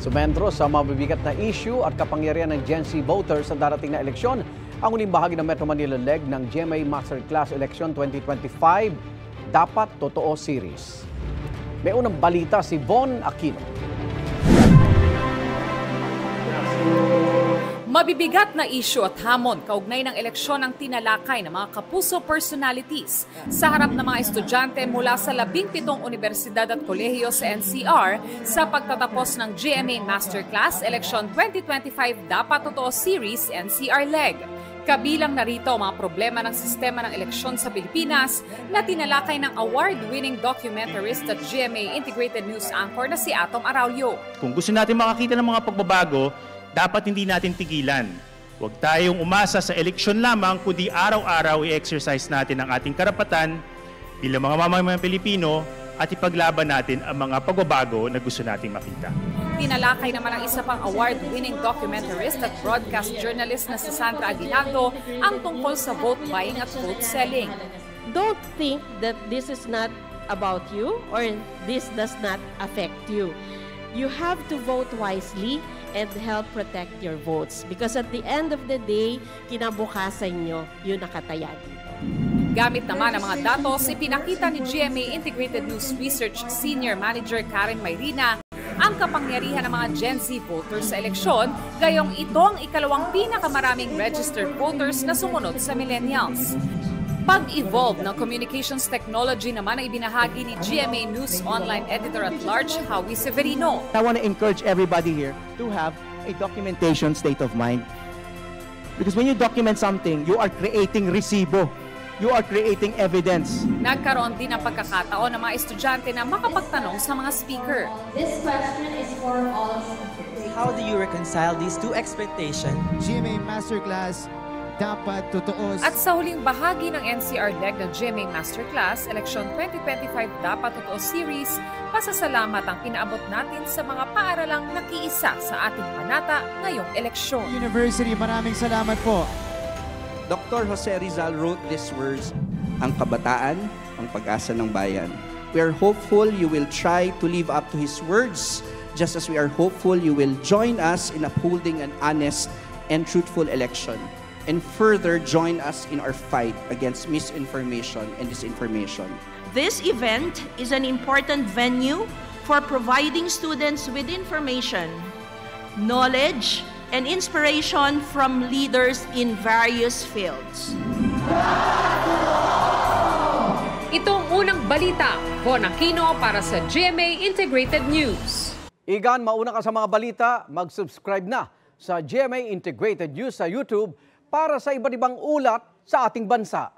Sumentro sa mabibigat na issue at kapangyarihan ng Gen Z voters sa darating na eleksyon, ang uling bahagi ng Metro Manila leg ng GMA Masterclass Election 2025, Dapat Totoo Series. May unang balita si Von Aquino. Mabibigat na issue at hamon kaugnay ng eleksyon ang tinalakay ng mga kapuso personalities sa harap ng mga estudyante mula sa 17 universidad at kolehiyo sa NCR sa pagtatapos ng GMA Masterclass Election 2025 Dapat Totoo Series NCR Leg. Kabilang narito ang mga problema ng sistema ng eleksyon sa Pilipinas na tinalakay ng award-winning documentarist at GMA Integrated News Anchor na si Atom Araulio. Kung gusto natin makakita ng mga pagbabago, dapat hindi natin tigilan. Huwag tayong umasa sa eleksyon lamang, kundi araw-araw i-exercise natin ang ating karapatan bilang mga mamamayang Pilipino at ipaglaban natin ang mga pagbabago na gusto nating makita. Tinalakay naman ang isa pang award-winning documentarist at broadcast journalist na si Sandra Aguinaldo ang tungkol sa vote buying at vote selling. Don't think that this is not about you or this does not affect you. You have to vote wisely and help protect your votes. Because at the end of the day, kinabukasan nyo yung nakataya dito. Gamit naman ang mga datos, ipinakita ni GMA Integrated News Research Senior Manager Karen Mayrina ang kapangyarihan ng mga Gen Z voters sa eleksyon, gayong ito ang ikalawang pinakamaraming registered voters na sumunod sa millennials. Pag-evolve ng communications technology naman ang ibinahagi ni GMA News Online Editor-at-Large, Howie Severino. I want to encourage everybody here to have a documentation state of mind. Because when you document something, you are creating resibo. You are creating evidence. Nagkaroon din ng pagkakataon ng mga estudyante na makapagtanong sa mga speaker. This question is for all speakers. How do you reconcile these two expectations? GMA Masterclass, Dapat Totoo. At sa huling bahagi ng NCR leg ng GMA Masterclass Election 2025 Dapat Totoo Series, pasasalamat ang pinaabot natin sa mga paaralang nakiisa sa ating panata ngayong eleksyon. University, maraming salamat po. Dr. Jose Rizal wrote these words, "Ang kabataan, ang pag-asa ng bayan." We are hopeful you will try to live up to his words, just as we are hopeful you will join us in upholding an honest and truthful election, and further join us in our fight against misinformation and disinformation. This event is an important venue for providing students with information, knowledge, and inspiration from leaders in various fields. Itong unang balita, Von Aquino para sa GMA Integrated News. Igan, mauna ka sa mga balita, mag-subscribe na sa GMA Integrated News sa YouTube para sa iba't ibang ulat sa ating bansa.